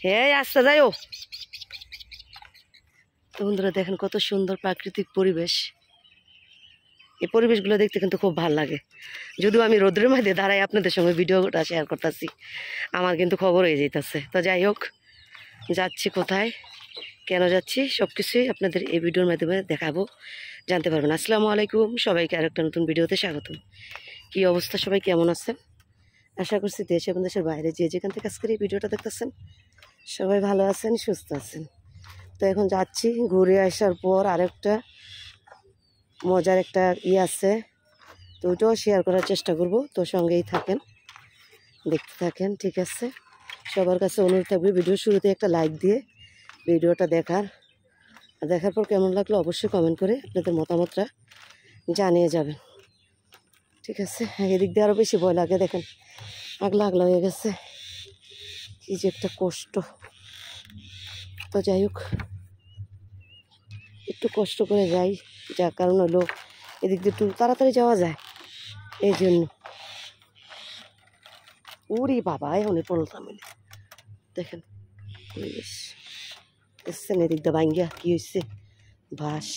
হ্যাঁ আসতে যাইও। তো বন্ধুরা দেখেন কত সুন্দর প্রাকৃতিক পরিবেশ। এই পরিবেশগুলো দেখতে কিন্তু খুব ভালো লাগে। যদিও আমি রোদ্রের মধ্যে দাঁড়াই আপনাদের সঙ্গে ভিডিওটা শেয়ার করতেছি, আমার কিন্তু খবর হয়ে যেতেছে। তো যাই হোক, যাচ্ছি কোথায়, কেন যাচ্ছি, সব কিছুই আপনাদের এই ভিডিওর মাধ্যমে দেখাবো, জানতে পারবেন। আসসালামু আলাইকুম, সবাইকে আরেকটা নতুন ভিডিওতে স্বাগতম। কি অবস্থা, সবাই কেমন আছেন? আশা করছি দেশ এবং দেশের বাইরে যে যেখান থেকে আজকের এই ভিডিওটা দেখতেছেন সবাই ভালো আছেন, সুস্থ আছেন। তো এখন যাচ্ছি, ঘুরে আসার পর আরেকটা মজার একটা আছে, তো ওইটাও শেয়ার করার চেষ্টা করব। তো সঙ্গেই থাকেন, দেখতে থাকেন, ঠিক আছে? সবার কাছে অনুরোধ থাকবে ভিডিও শুরুতে একটা লাইক দিয়ে ভিডিওটা দেখার পর কেমন লাগলো অবশ্যই কমেন্ট করে আপনাদের মতামতটা জানিয়ে যাবেন, ঠিক আছে? এদিক দিয়ে আরও বেশি ভয় লাগে, দেখেন আগলা হয়ে গেছে, কি যে একটা কষ্ট। তো যাই হোক, একটু কষ্ট করে যাই, যার কারণ হলো এদিক দিয়ে একটু তাড়াতাড়ি যাওয়া যায়, এই জন্য। উরি বাবা, এখন পড়লাম, দেখেন এসছেন এদিক দিয়ে ভাঙ্গিয়া কি হয়েছে বাস।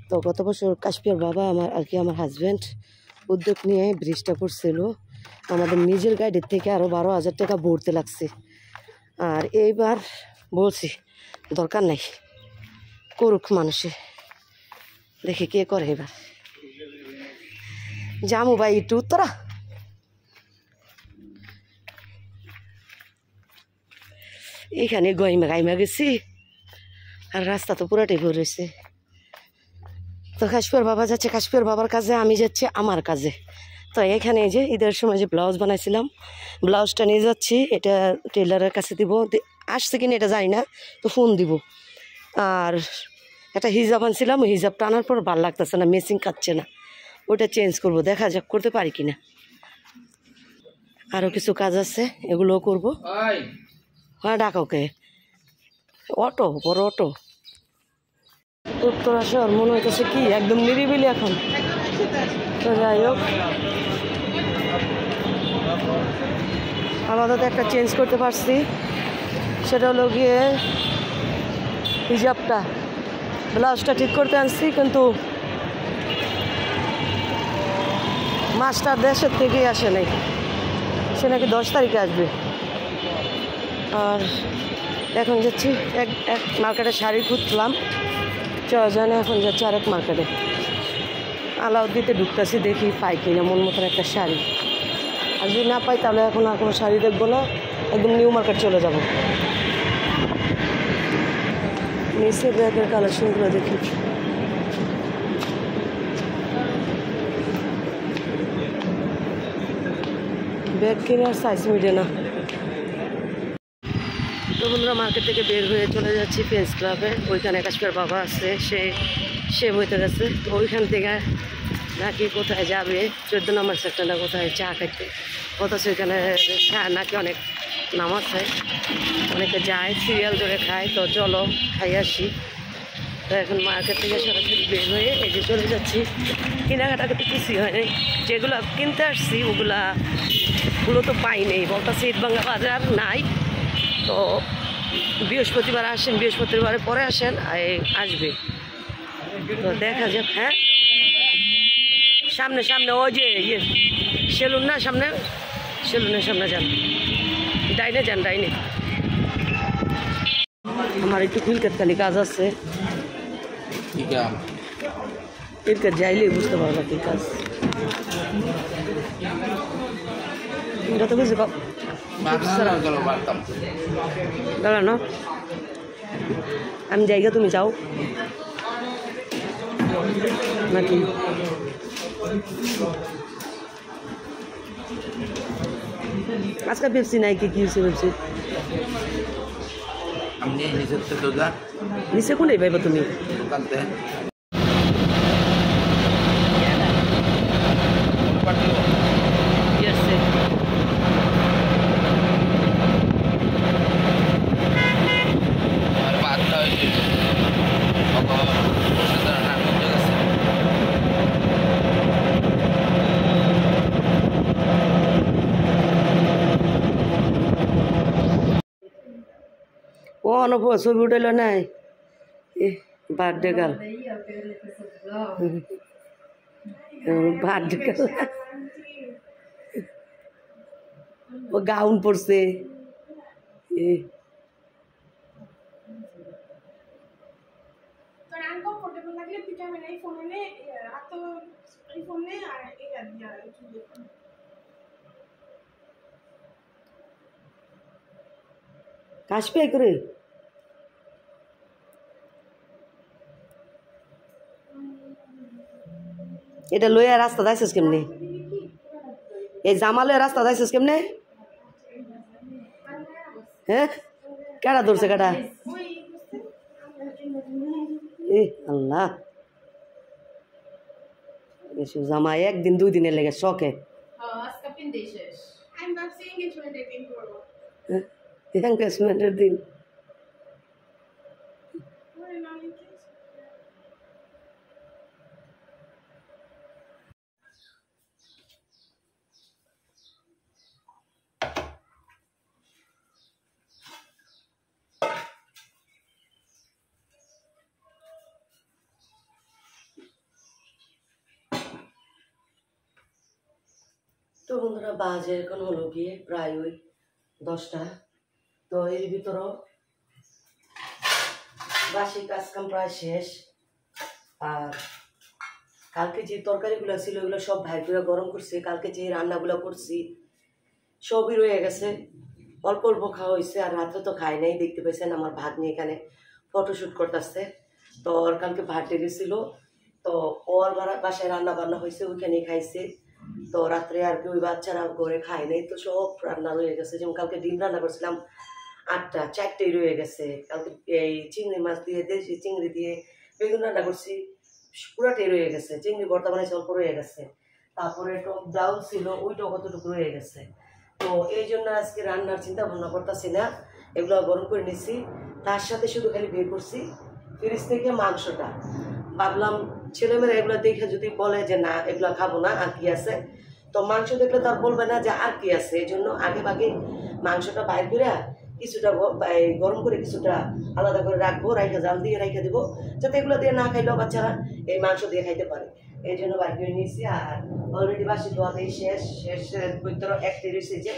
তো গত বছর কাশ্মীর বাবা আমার আর কি আমার হাজব্যান্ড উদ্যোগ নিয়ে ব্রিজটা করছিল, আমাদের নিজের গাড়ির থেকে আরও 12,000 টাকা ভরতে লাগছে। আর এইবার বলছি দরকার নাই, করুক মানুষে, দেখি কে করে এবার। জামু ভাই একটু উত্তরা, এইখানে গাইমা গেছি, আর রাস্তা তো পুরাটাই ভরেছে। তো কাশ্মীর বাবা যাচ্ছে কাশ্মীর বাবার কাজে, আমি যাচ্ছি আমার কাজে। তো এখানে এই যে ঈদের সময় যে ব্লাউজ বানাইছিলাম, ব্লাউজটা নিয়ে যাচ্ছি, এটা টেলারের কাছে দিব, আসছে কিনা এটা জানি না, তো ফোন দিব। আর একটা হিজাব আনছিলাম, ওই হিজাবটা আনার পর ভালো লাগতেছে না, মেসিং কাটছে না, ওটা চেঞ্জ করব, দেখা যাক করতে পারি কিনা। আরও কিছু কাজ আছে, এগুলোও করবো। হ্যাঁ ডাকাওকে, অটো, বড় অটো। উত্তরা শহর মনে হইতেছে কি একদম নিরিবিলি এখন। তো যাই হোক, আপাতত একটা চেঞ্জ করতে পারছি, সেটা হলো গিয়ে হিজাবটা, ব্লাউজটা ঠিক করতে আনছি, কিন্তু মাস্টার দেশের থেকেই আসে নাই, সে নাকি 10 তারিখে আসবে। আর এখন যাচ্ছি এক মার্কেটে শাড়ি খুঁজলাম, জানে এখন যাচ্ছি আরেক মার্কেটে, আলাউদ্দিতে ঢুকতেছি, দেখি পাই কিনা মন মতন একটা শাড়ি। আর যদি না পাই তাহলে এখন আর কোনো শাড়ি দেখবো না, একদম নিউ মার্কেট চলে যাব। নিচে ব্যাগের কালেকশনগুলো দেখি, ব্যাগ কিনে আর সাইজ মিলে না। তো বন্ধুরা মার্কেট থেকে বের হয়ে চলে যাচ্ছি ফ্রেন্ডস ক্লাবে, ওইখানে কাশ্মীর বাবা আছে, সে বইতে গেছে। তো ওইখান থেকে নাকি কোথায় যাবে 14 নম্বর সেক্টরটা কোথায় চা খাইতে, অথচ ওইখানে নাকি অনেক নামাজ হয়, অনেকে যায় সিরিয়াল ধরে খায়। তো চলো খাই আসি। তো এখন মার্কেট থেকে সরাসরি বের হয়ে এই যে চলে যাচ্ছি, কেনাকাটা করতে কিছুই হয় নাই, যেগুলো কিনতে আসছি ওগুলো তো পাই নেই, বলতেছি ঈদভাঙ্গা বাজার নাই। তো বৃহস্পতিবার আসেন, বৃহস্পতিবারে পরে আসেন, আসবে, তো দেখা যাক। হ্যাঁ সামনে সামনে ওই যে সেলুন না, সামনে সেলুনের সামনে যান, ডাইনে যান, ডাইনে। আমার একটু খিলকাতখালি কাজ আছে, খিলকাত যাইলেই বুঝতে পারবো কি কাজ। এটা তো বুঝতে দাঁড়ানো, আমি জায়গা তুমি যাও নাকি? আজকাল পেপসি নাই, কি হয়েছে পেপসি? নিচে কোনটাই পাইবা তুমি? ও অনুভব ছবি উঠাইল নাই বার্থডে গার্ল বার্থডে গার্ল ও গাউন পরছে কাশবে করে এটা লইয়া রাস্তা যাইছিস কেমনে এই জামালয়ের রাস্তা যাইছিস কেমনে হ্যাঁ কেডা ধরছে কেডা এ আল্লাহ এসব জামা একদিন দুই দিনের লেগে শখে এনগেজমেন্টের দিন তো বন্ধুরা বাজে এখন হলো গিয়ে প্রায় ওই 10টা। তো এর ভিতরও বাসি কাজকাম প্রায় শেষ। আর কালকে যে তরকারিগুলো ছিল ওগুলো সব ভাই করে গরম করছি, কালকে যে রান্নাগুলো করছি সবই রয়ে গেছে, অল্প অল্প খাওয়া হয়েছে। আর রাত্রে তো খাই নাই, দেখতে পাইছেন আমার ভাগ্নি এখানে ফটোশ্যুট করতেছে। তো ওর কালকে বার্থডে গেছিল, তো ওর বাসায় রান্না বান্না হয়েছে, ওইখানেই খাইছে। তো রাত্রে আর কি ওই বাচ্চারা ঘরে খায় নাই, তো সব রান্না রয়ে গেছে। যেমন কালকে ডিম রান্না করছিলাম 8টা, 4টেই রয়ে গেছে। কালকে এই চিংড়ি মাছ দিয়ে দেশি চিংড়ি দিয়ে বেগুন রান্না করছি, পুরাটাই রয়ে গেছে। চিংড়ি ভর্তা বানাইছি, অল্প রয়ে গেছে। তারপরে টক ডাউল ছিল, ওইটাও কতটুকু রয়ে গেছে। তো এই জন্য আজকে রান্নার চিন্তা ভাবনা করতেছি না, এগুলো গরম করে নিছি। তার সাথে শুধু খালি বের করছি ফ্রিজ থেকে মাংসটা। ভাবলাম ছেলেমেয়েরা এগুলো দেখে যদি বলে যে না এগুলো খাবো না, আর কি আছে, তো মাংস দেখলে তো আর বলবে না যে আর কি আছে। এই জন্য আগে ভাগে মাংসটা বাইর করে কিছুটা গরম করে কিছুটা আলাদা করে রাখবো, রাইখা জাল দিয়ে রাইখা দেবো, যাতে এগুলো দিয়ে না খাইলেও বাচ্চারা এই মাংস দিয়ে খাইতে পারে। এই জন্য বাইর করে নিয়েছি। আর অলরেডি বাসি ধোয়াতেই শেষের ভিতরে একটি রয়েছে যে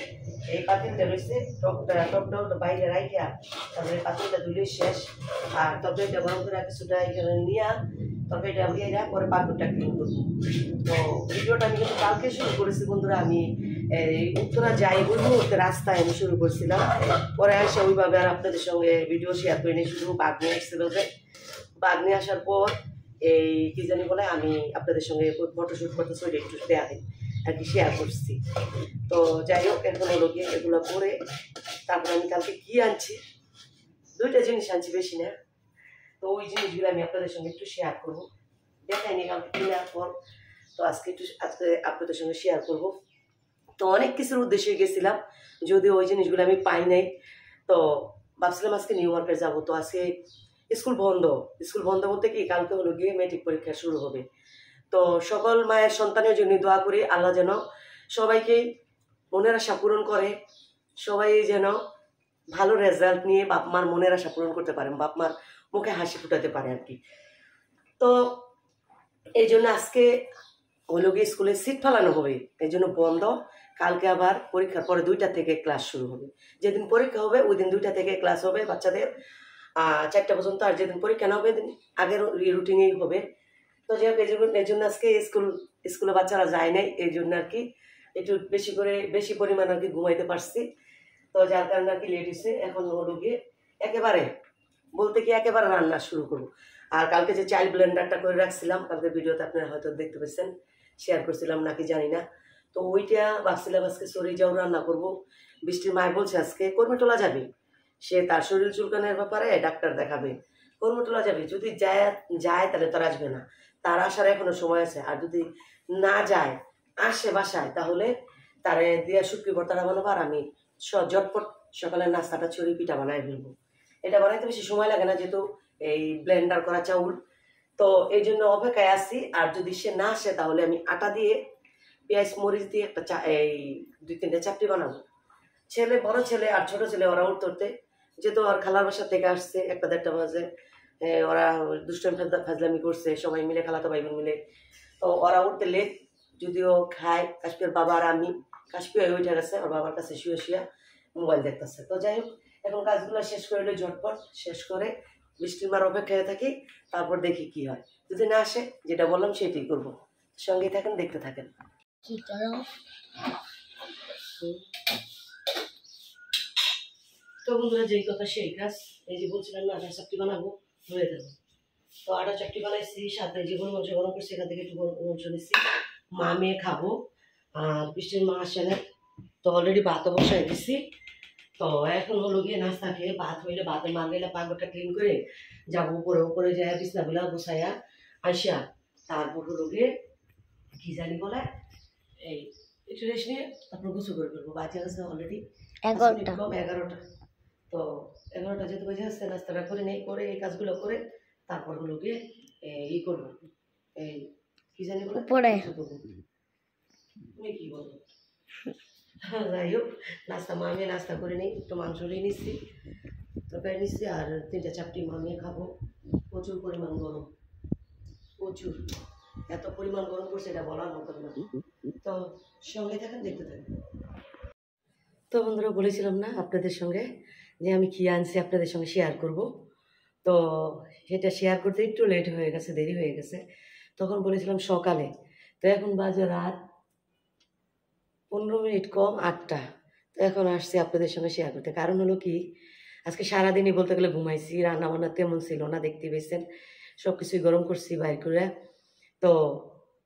এই পাতিলটা রয়েছে, টকটা বাইরে রাইখা তারপরে পাতিলটা ধুলে শেষ। আর তরকারিটা গরম করে কিছুটা এখানে নিয়ে তরকারিটা উড়িয়ে দেওয়া পরে পাকুরটা ক্লিন করবো। তো ভিডিওটা আমি কিন্তু কালকে শুরু করেছি বন্ধুরা। আমি এই উত্তরা যাই ওই মুহূর্তে রাস্তায় আমি শুরু করছিলাম, পরে এসে ওইভাবে আর আপনাদের সঙ্গে ভিডিও শেয়ার করিনি। শুধু বাগনি আসছিল, যে বাগনি আসার পর এই কি জানি বলে আমি আপনাদের সঙ্গে ফটোশ্যুট করতেছি, ওইটা একটু দেওয়া দিই আর কি শেয়ার করছি। তো যাই হোক, এখন হলো গিয়ে এগুলো করে তারপর আমি কালকে কি আনছি, 2টা জিনিস আনছি, বেশি না। তো ওই জিনিসগুলো আমি আপনাদের সঙ্গে একটু শেয়ার করবো, দেখাইনি কালকে কেনার পর। তো আজকে আপনাদের সঙ্গে শেয়ার করব। তো অনেক কিছুর উদ্দেশ্যে গেছিলাম, যদিও ওই জিনিসগুলো আমি পাই নাই। তো ভাবছিলাম আজকে নিউ ইয়র্কের যাবো। তো আজকে স্কুল বন্ধ বলতে কি কালকে হলো গিয়ে মেট্রিক পরীক্ষা শুরু হবে। তো সকল মায়ের সন্তানের জন্য দোয়া করি, আল্লাহ যেন সবাইকে মনের আশা পূরণ করে, সবাই যেন ভালো রেজাল্ট নিয়ে বাপ মার মনের আশা পূরণ করতে পারেন, বাপ মার মুখে হাসি ফুটাতে পারে আর কি। তো এই জন্য আজকে ওই লোক স্কুলে সিট ফেলানো হবে, এই জন্য বন্ধ। কালকে আবার পরীক্ষার পরে 2টা থেকে ক্লাস শুরু হবে। যেদিন পরীক্ষা হবে ওই দিন 2টা থেকে ক্লাস হবে বাচ্চাদের 4টা পর্যন্ত। আর যেদিন পরীক্ষা না হবে আগের রুটিনেই হবে। তো যাই হোক, এই জন্য আজকে স্কুলে বাচ্চারা যায় নাই, এই জন্য আর কি একটু বেশি পরিমাণ আর কি ঘুমাইতে পারছি। তো যার কারণে আর কি লেট হয়েছে। এখন হলো গিয়ে একেবারে রান্না শুরু করবো। আর কালকে যে চাইল্ড ব্লেন্ডারটা করে রাখছিলাম, কালকে ভিডিওতে আপনারা হয়তো দেখতে পেয়েছেন, শেয়ার করছিলাম নাকি জানি না। তো ওইটা ভাবছিলাম আজকে সরি যাও রান্না করবো। বৃষ্টির মায় বলছে আজকে কর্মীটোলা যাবে, সে তার শরীর চুলকানের ব্যাপারে ডাক্তার দেখাবে, কর্মীটোলা যাবে। যদি যায় তাহলে তার আসবে না, তার আসার এখনো সময় আছে। আর যদি না যায়, আসে বাসায়, তাহলে তারে দিয়া শুটকি ভর্তাটা বানাবো। আর আমি ঝটপট সকালের নাস্তাটা ছড়িয়ে পিঠা বানাই ফেলবো। এটা বানাইতে বেশি সময় লাগে না, যেহেতু এই ব্লেন্ডার করা চাউল। তো এই জন্য অপেক্ষায় আসি। আর যদি সে না আসে তাহলে আমি আটা দিয়ে পেঁয়াজ মরিচ দিয়ে এই 2-3টা চাপটি বানাবো। বড় ছেলে আর ছোট ছেলে ওরা উঠতে যেহেতু আর খালার বাসা থেকে আসছে 1-1:30 বাজে, ওরা দুষ্টামি ফাজলামি করছে সবাই মিলে, খালাতো ভাই বোন মিলে। তো ওরা উঠতে লেট, যদিও খায় কাশ্মীর বাবা আর আমি। কাশ্মীর উঠে গেছে ওর বাবার কাছে শুয়ে শুয়ে মোবাইল দেখতেছে। তো যাই হোক, এখন কাজগুলো শেষ করে এলো, ঝটপট শেষ করে বৃষ্টির মার অপেক্ষায় থাকি, তারপর দেখি কি হয়। যদি না আসে যেটা বললাম সেটাই করবো। সঙ্গে থাকেন, দেখতে থাকেন। তো বন্ধুরা, যেই কথা সেই কাজ। এই যে বলছিলাম না আটা চাকরি বানাবো, হয়ে যাবে। তো আটা চাকরি বানাইছি, সাথে যে গরু মাংস গরম করছি এখান থেকে একটু গরু মাংস নিচ্ছি, মা মেয়ে খাবো। আর বৃষ্টির মা আসে না, তো অলরেডি ভাতও বসাই দিছি। তো এখন হলো গিয়ে নাস্তা খেয়ে ভাত হইলে ভাতের মা গেলে পাকঘরটা ক্লিন করে যাবো উপরে, উপরে যায় বিছনাগুলা গুছাইয়া আসিয়া তারপর হলো গিয়ে কি জানি বলে এই একটু রেস্ট নিয়ে তারপর গোসল করে ফেলবো। বাচ্চা গেছে অলরেডি 11টা। তো 11টা যেহেতু বেজে আসছে, নাস্তাটা করে নেই, করে এই কাজগুলো করে তারপর হলো গিয়ে ই করবো, এই কি জানি বলে উপরে তুমি কি বলো। যাই হোক, নাস্তা মামিয়ে নাস্তা করে নিই, একটু মাংস নিয়ে নিচ্ছি, তরকারি নিচ্ছি, আর 3টা চারটি মামিয়ে খাবো। প্রচুর পরিমাণ গরম, প্রচুর, এত পরিমাণ গরম করছে এটা বলার মতো না। তো সঙ্গে থাকেন, দেখতে থাকেন। তো বন্ধুরা, বলেছিলাম না আপনাদের সঙ্গে যে আমি কী আনছি আপনাদের সঙ্গে শেয়ার করব। তো সেটা শেয়ার করতে একটু লেট হয়ে গেছে, দেরি হয়ে গেছে। তখন বলেছিলাম সকালে, তো এখন বাজে রাত 15 মিনিট কম 8টা। তো এখন আসছি আপনাদের সঙ্গে শেয়ার করতে। কারণ হলো কি, আজকে সারাদিনই বলতে গেলে ঘুমাইছি, রান্না বান্না তেমন ছিল না, দেখতে পেয়েছেন সব কিছুই গরম করছি বাইর করে। তো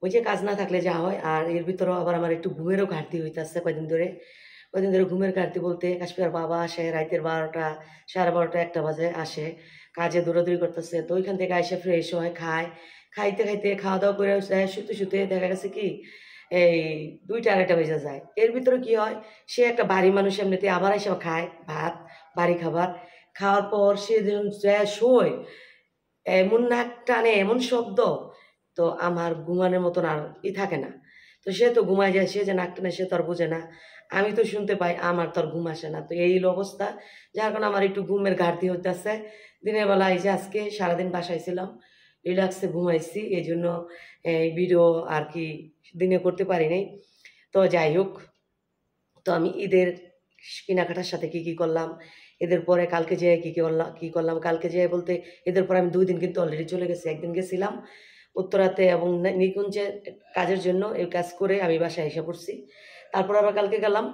ওই যে কাজ না থাকলে যা হয়, আর এর ভিতরেও আবার আমার একটু ঘুমেরও ঘাটতি হইতেছে কয়দিন ধরে। ঘুমের ঘাটতি বলতে, কাশ্মীর বাবা আসে রাতের 12টা, 12:30, 1টা বাজে আসে, কাজে দৌড়াদৌড়ি করতেছে। তো ওইখান থেকে এসে ফ্রেশ হয়, খায়, খাইতে খাইতে খাওয়া দাওয়া করে শুতে শুতে দেখা গেছে কি এই 2টা 2:30 বেজে যায়। এর ভিতরে কি হয়, সে একটা বাড়ি মানুষ এমনিতে, আবার এসে খায় ভাত, বাড়ি খাবার। খাওয়ার পর সে যখন শোয়, এমন নাক টানে, এমন শব্দ, তো আমার ঘুমানোর মতন আর থাকে না। তো সে তো ঘুমায় যায়, সে যে নাক টানে সে তো আর বোঝে না, আমি তো শুনতে পাই, আমার তো আর ঘুম আসে না। তো এই অবস্থা, যার কারণে আমার একটু ঘুমের ঘাটতি হইতেছে। দিনের বেলা এই যে আজকে সারাদিন বাসায় ছিলাম, রিল্যাক্সে ঘুমাইছি, এই জন্য এই ভিডিও আর কি দিনে করতে পারি নাই। তো যাই হোক, তো আমি ঈদের কেনাকাটার সাথে কি কি করলাম, এদের পরে কালকে যেয়ে কি করলাম কালকে যেয়ে বলতে, এদের পরে আমি 2 দিন কিন্তু অলরেডি চলে গেছি। একদিন গেছিলাম উত্তরাতে এবং নিকুঞ্জে কাজের জন্য, এই কাজ করে আমি বাসায় এসে পড়ছি। তারপর আবার কালকে গেলাম।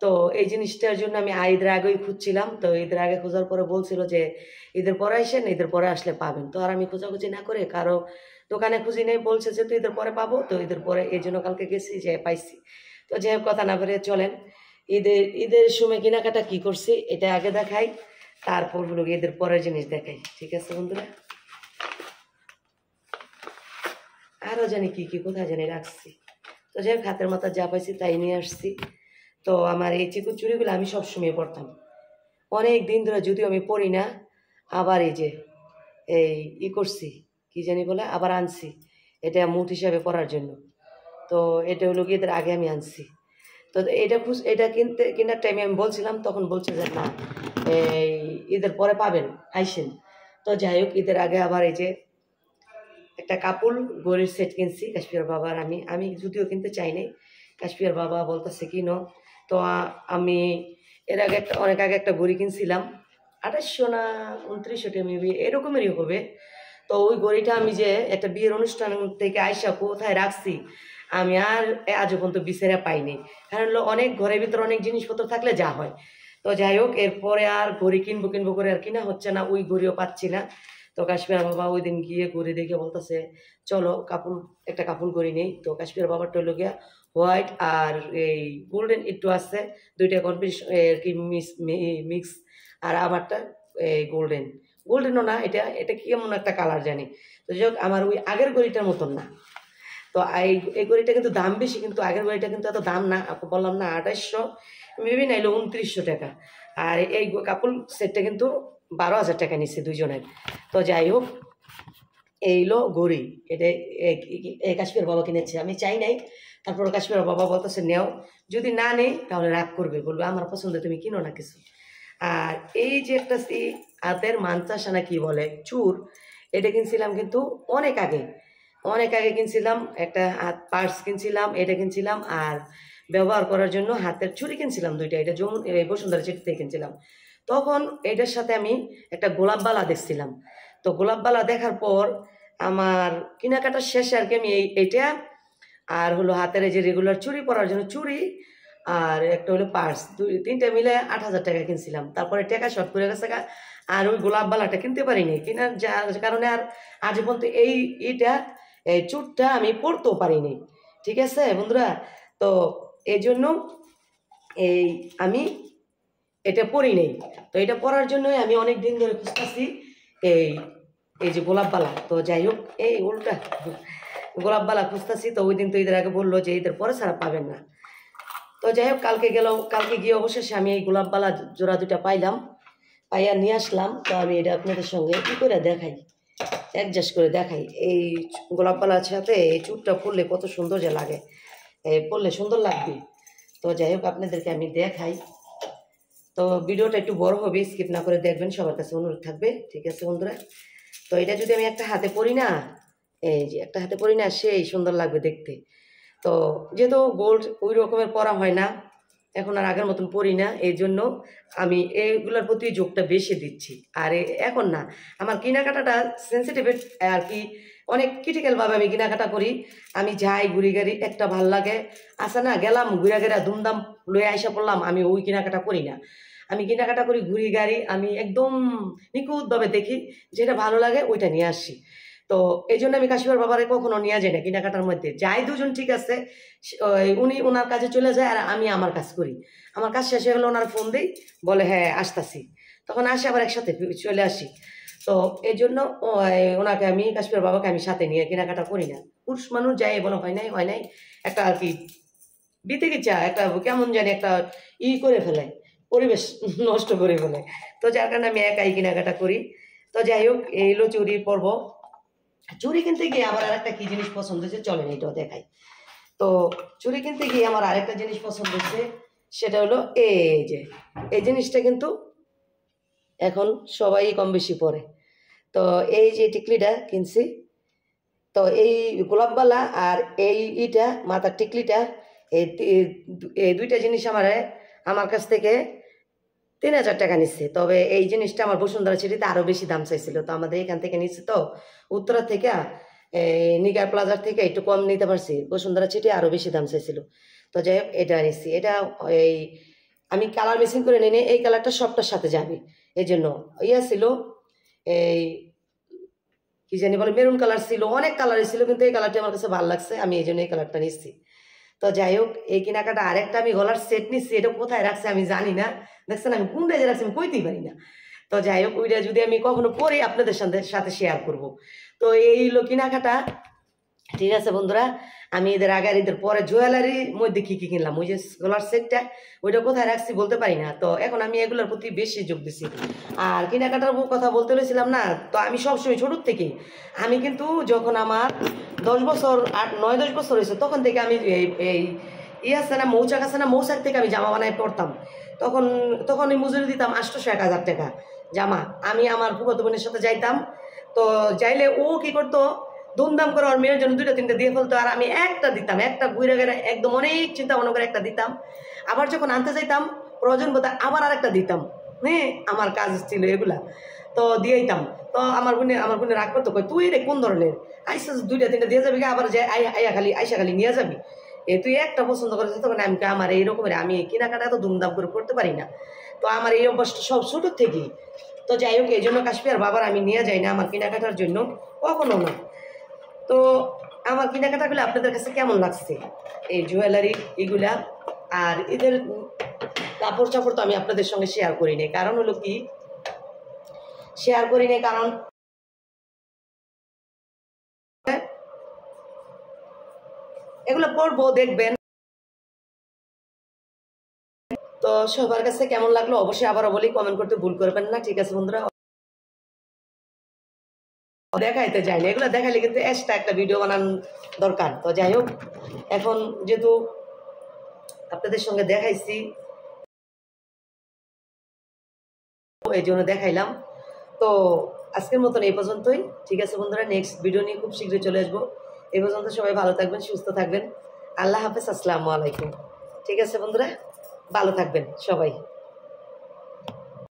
তো এই জিনিসটার জন্য আমি ঈদের আগেই খুঁজছিলাম। তো ঈদের আগে খোঁজার পরে বলছিল যে ঈদের পরে আসেন, ঈদের পরে আসলে পাবেন। তো আর আমি খোঁজাখুঁজি না করে কারো দোকানে খুঁজি নেই, বলছে যে তুই ঈদের পরে পাবো। তো ঈদের পরে এই জন্য কালকে গেছি, যে পাইছি। তো যাই হোক, কথা না বলে চলেন ঈদের সময় কেনাকাটা কি করছি এটা আগে দেখাই, তারপর হলো ঈদের পরের জিনিস দেখাই। ঠিক আছে বন্ধুরা, আরও জানি কি কি কোথায় জানি রাখছি। তো যাই হোক, হাতের মাথা যা পাইছি তাই নিয়ে আসছি। তো আমার এই চিকন চুড়িগুলো আমি সবসময় পরতাম, অনেক দিন ধরে, যদিও আমি পরি না। আবার এই যে এই করছি, কি জানি বলে, আবার আনছি এটা মুঠ হিসাবে পরার জন্য। তো এটা হলো গিয়ে এদের আগে আমি আনছি। তো এটা কেনার টাইমে আমি বলছিলাম, তখন বলছে যে না, এই ঈদের পরে পাবেন, আইসেন। তো যাই হোক, ঈদের আগে আবার এই যে একটা কাপড় গড়ির সেট কিনছি কাশ্মীর বাবার। আমি যদিও কিনতে চাইনি, কাশ্মীর বাবা বলতেছে কিনো। তো আমি এর আগে অনেক আগে একটা ঘড়ি কিনছিলাম, 2800 না 2900 মেবি এরকমেরই হবে। তো ওই ঘড়িটা আমি যে একটা বিয়ের অনুষ্ঠান থেকে আইসা কোথায় রাখছি, আমি আর আজও পর্যন্ত বিছাইয়া পাইনি। কারণ হলো অনেক ঘরের ভিতরে অনেক জিনিসপত্র থাকলে যা হয়। তো যাই হোক, এরপরে আর ঘড়ি কিনবো করে আর কিনা হচ্ছে না, ওই ঘড়িও পাচ্ছি না। তো কাশ্মীর বাবা ওই দিন গিয়ে ঘড়ি দেখে বলতেছে চলো একটা কাপড় ঘড়ি নেই। তো কাশ্মীর বাবারটা হলো গিয়া হোয়াইট আর এই গোল্ডেন একটু আছে, 2টা কম্বিনেশন আর কি মিক্স। আর আমারটা গোল্ডেনও না, এটা কি এমন একটা কালার জানি। তো যাই হোক, আমার ওই আগের ঘড়িটার মতন না। তো এই ঘড়িটা কিন্তু দাম বেশি, কিন্তু আগের ঘড়িটা কিন্তু এত দাম না। আপু বললাম না 2800 মেবি, নাইলে 2900 টাকা। আর এই কাপড় সেটটা কিন্তু 12,000 টাকা নিচ্ছে দুইজনের। তো যাই হোক, এইলো ঘড়ি, এটা কাশ্মীর বাবা কিনেছে, আমি চাই নাই। তারপর কাশ্মীর বাবা বলতেছে নেও, যদি না নেই তাহলে রাগ করবে, বলবে আমার পছন্দ তুমি কিনো না কিছু। আর এই যে একটা হাতের মানচাসা না কি বলে চুর, এটা কিনছিলাম কিন্তু অনেক আগে, অনেক আগে কিনছিলাম। একটা হাত পার্স কিনছিলাম, এটা কিনছিলাম, আর ব্যবহার করার জন্য হাতের ছুরি কিনছিলাম দুইটা। এটা বসুন্ধরা চিঠি থেকে কিনছিলাম। তখন এটার সাথে আমি একটা গোলাপ বালা দেখছিলাম। তো গোলাপ বালা দেখার পর আমার কেনাকাটা শেষে আর কি আমি এইটা আর হলো হাতের এই যে রেগুলার চুড়ি পরার জন্য চুড়ি আর একটা হলো পার্স, তিনটা মিলে 8,000 টাকা কিনছিলাম। তারপরে টাকা শর্ট করে গেছে আর ওই গোলাপ বালাটা কিনতে পারিনি, কেনার যার কারণে আর আজ পর্যন্ত এই চুটটা আমি পরতেও পারিনি। ঠিক আছে বন্ধুরা, তো এই জন্য এই আমি এটা পরি নেই। তো এটা পরার জন্যই আমি অনেক দিন ধরে খুঁজতেছি এই এই যে গোলাপবালা। তো যাই হোক, এই উল্টা গোলাপবালা খুঁজতেছি। তো ওই দিন তো ঈদের আগে বললো যে ঈদের পরে ছাড়া পাবেন না। তো যাই হোক, কালকে গিয়ে অবশেষে আমি এই গোলাপবালা জোড়া দুটা পাইলাম, পাইয়া নিয়ে আসলাম। তো আমি এটা আপনাদের সঙ্গে কী করে দেখাই, অ্যাডজাস্ট করে দেখাই। এই গোলাপবালার সাথে এই চুটটা পরলে কত সুন্দর যে লাগে, পরলে সুন্দর লাগবে। তো যাই হোক, আপনাদেরকে আমি দেখাই। তো ভিডিওটা একটু বড় হবে, স্কিপ না করে দেখবেন, সবার কাছে অনুরোধ থাকবে। ঠিক আছে বন্ধুরা, তো এটা যদি আমি একটা হাতে পরি না, এই যে একটা হাতে পরি না, সেই সুন্দর লাগবে দেখতে। তো যেহেতু গোল্ড ওই রকমের পরা হয় না এখন, আর আগের মতন পরি না, এই জন্য আমি এইগুলোর প্রতি যোগটা বেশি দিচ্ছি। আর এখন না, আমার কেনাকাটাটা সেন্সিটিভ আর কি, অনেক ক্রিটিক্যালভাবে আমি কেনাকাটা করি। আমি যাই ঘুরি গাড়ি, একটা ভাল লাগে আসা না, গেলাম ঘুরা গেরা ধুমধাম লয়ে আইসা পড়লাম, আমি ওই কেনাকাটা করি না। আমি কেনাকাটা করি ঘুরি গাড়ি, আমি একদম নিখুঁতভাবে দেখি, যেটা ভালো লাগে ওইটা নিয়ে আসি। তো এই জন্য আমি কাশিমার বাবারে কখনো নিয়ে যাই না কেনাকাটার মধ্যে। যাই দুজন ঠিক আছে, উনি ওনার কাজে চলে যায় আর আমি আমার কাজ করি। আমার কাজ শেষ হয়ে গেলে ওনার ফোন দিই, বলে হ্যাঁ আসতাছি, তখন আসে আবার একসাথে চলে আসি। তো এই জন্য ওনাকে আমি কাশ্মীর বাবাকে আমি সাথে নিয়ে কেনাকাটা করি না। পুরুষ মানুষ যাই বলো হয় নাই একটা আর কি বিতিকিচ্ছা, একটা কেমন জানি একটা করে ফেলে, পরিবেশ নষ্ট করে ফেলে। তো যার কারণে আমি একাই কেনাকাটা করি। তো যাই হোক, এই হলো চুরির পর্ব। চুরি কিনতে গিয়ে আমার আরেকটা কি জিনিস পছন্দ হয়েছে, চলেন এটাও দেখাই। তো চুরি কিনতে গিয়ে আমার আরেকটা জিনিস পছন্দ হয়েছে, সেটা হলো এই যে এই জিনিসটা কিন্তু এখন সবাই কম বেশি পরে। তো এই যে টিকলিটা কিনছি, তো এই গোলাপবালা আর ইটা মাথার টিকলিটা, এই দুইটা জিনিস আমার কাছ থেকে 3,000 টাকা নিচ্ছে। তবে এই জিনিসটা আমার বসুন্ধরা সিটিতে আরও বেশি দাম চাইছিল। তো আমাদের এখান থেকে নিচ্ছে, তো উত্তরা থেকে নিগার প্লাজার থেকে একটু কম নিতে পারছি, বসুন্ধরা সিটি আরও বেশি দাম চাইছিল। তো যাই হোক, এটা নিচ্ছি। এটা এই আমি কালার মেশিন করে নিয়ে এই কালারটা সবটার সাথে যাবে, এই জন্য ছিল এই কি জানি বলে মেরুন কালার ছিল, অনেক কালারই ছিল, কিন্তু এই কালারটা আমার কাছে ভালো লাগছে, আমি এই জন্য এই কালারটা নিচ্ছি। তো যাই হোক, এই কেনাকাটা আরেকটা আমি গলার সেট নিচ্ছি, এটা কোথায় রাখছে আমি জানি না, দেখছেন আমি কোন রেজে রাখছি আমি কইতেই পারি না। তো যাই হোক, ওইটা যদি আমি কখনো পড়ি আপনাদের সাথে শেয়ার করব। তো এই হলো কেনাকাটা। ঠিক আছে বন্ধুরা, আমি ঈদের আগে আর ঈদের পরে জুয়েলারির মধ্যে কি কি কিনলাম, ওই যে গলার সেটটা ওইটা কোথায় রাখছি বলতে পারি না। তো এখন আমি এগুলোর প্রতি বেশি যোগ দিচ্ছি। আর কেনাকাটার কথা বলতে পেরেছিলাম না, তো আমি সবসময় ছোটোর থেকেই, আমি কিন্তু যখন আমার 10 বছর 9-10 বছর হয়েছে, তখন থেকে আমি এই আছে না মৌচাক আছে না, মৌচাক থেকে আমি জামা বানাই পড়তাম। তখন এই মজুরি দিতাম 800-1000 টাকা জামা। আমি আমার ফুফাতো বোনের সাথে যাইতাম, তো যাইলে ও কি করতো, ধুমধাম করে ওর মেয়ের জন্য 2-3টা দিয়ে ফেলতো, আর আমি একটা দিতাম, একটা ঘুরে গেলে একদম অনেক চিন্তা মনে করে একটা দিতাম। আবার যখন আনতে যাইতাম প্রয়োজন বোধ আবার আরেকটা দিতাম। হ্যাঁ, আমার কাজ ছিল এগুলা, তো দিয়েইতাম। তো আমার বোনে রাগ করতো, কই তুই রে কোন ধরনের আইসা 2-3টা দিয়ে যাবি, আবার যে আইসা খালি নিয়ে যাবি, তুই একটা পছন্দ করেছিস। তখন আমি আমার এইরকমের আমি কেনাকাটা এত ধুমধাম করে করতে পারি না। তো আমার এই অভ্যাসটা সব ছোটোর থেকেই। তো যাই হোক, এই জন্য কাশ্মীর বাবার আমি নিয়ে যাই না আমার কেনাকাটার জন্য, কখনো না। তো আমার কেনাকাটাগুলো আপনাদের কাছে কেমন লাগছে, এই জুয়েলারি এগুলা আর এদের কাপড় চাপড় তো আমি আপনাদের সঙ্গে শেয়ার করি নাই, কারণ হলো কি শেয়ার করি নাই, কারণ এগুলো পরবো দেখবেন। তো সবার কাছে কেমন লাগলো অবশ্যই আবারও বলি, কমেন্ট করতে ভুল করবেন না। ঠিক আছে বন্ধুরা, দেখাইতে যাই না, এগুলো দেখাইলে কিন্তু এক্সট্রা একটা ভিডিও বানানো দরকার। তো যাই হোক, এখন যেহেতু আপনাদের সঙ্গে দেখাইছি, এই জন্য দেখাইলাম। তো আজকের মতন এই পর্যন্তই। ঠিক আছে বন্ধুরা, নেক্সট ভিডিও নিয়ে খুব শীঘ্রই চলে আসবো। এই পর্যন্ত সবাই ভালো থাকবেন, সুস্থ থাকবেন। আল্লাহ হাফেজ, আসসালামু আলাইকুম। ঠিক আছে বন্ধুরা, ভালো থাকবেন সবাই।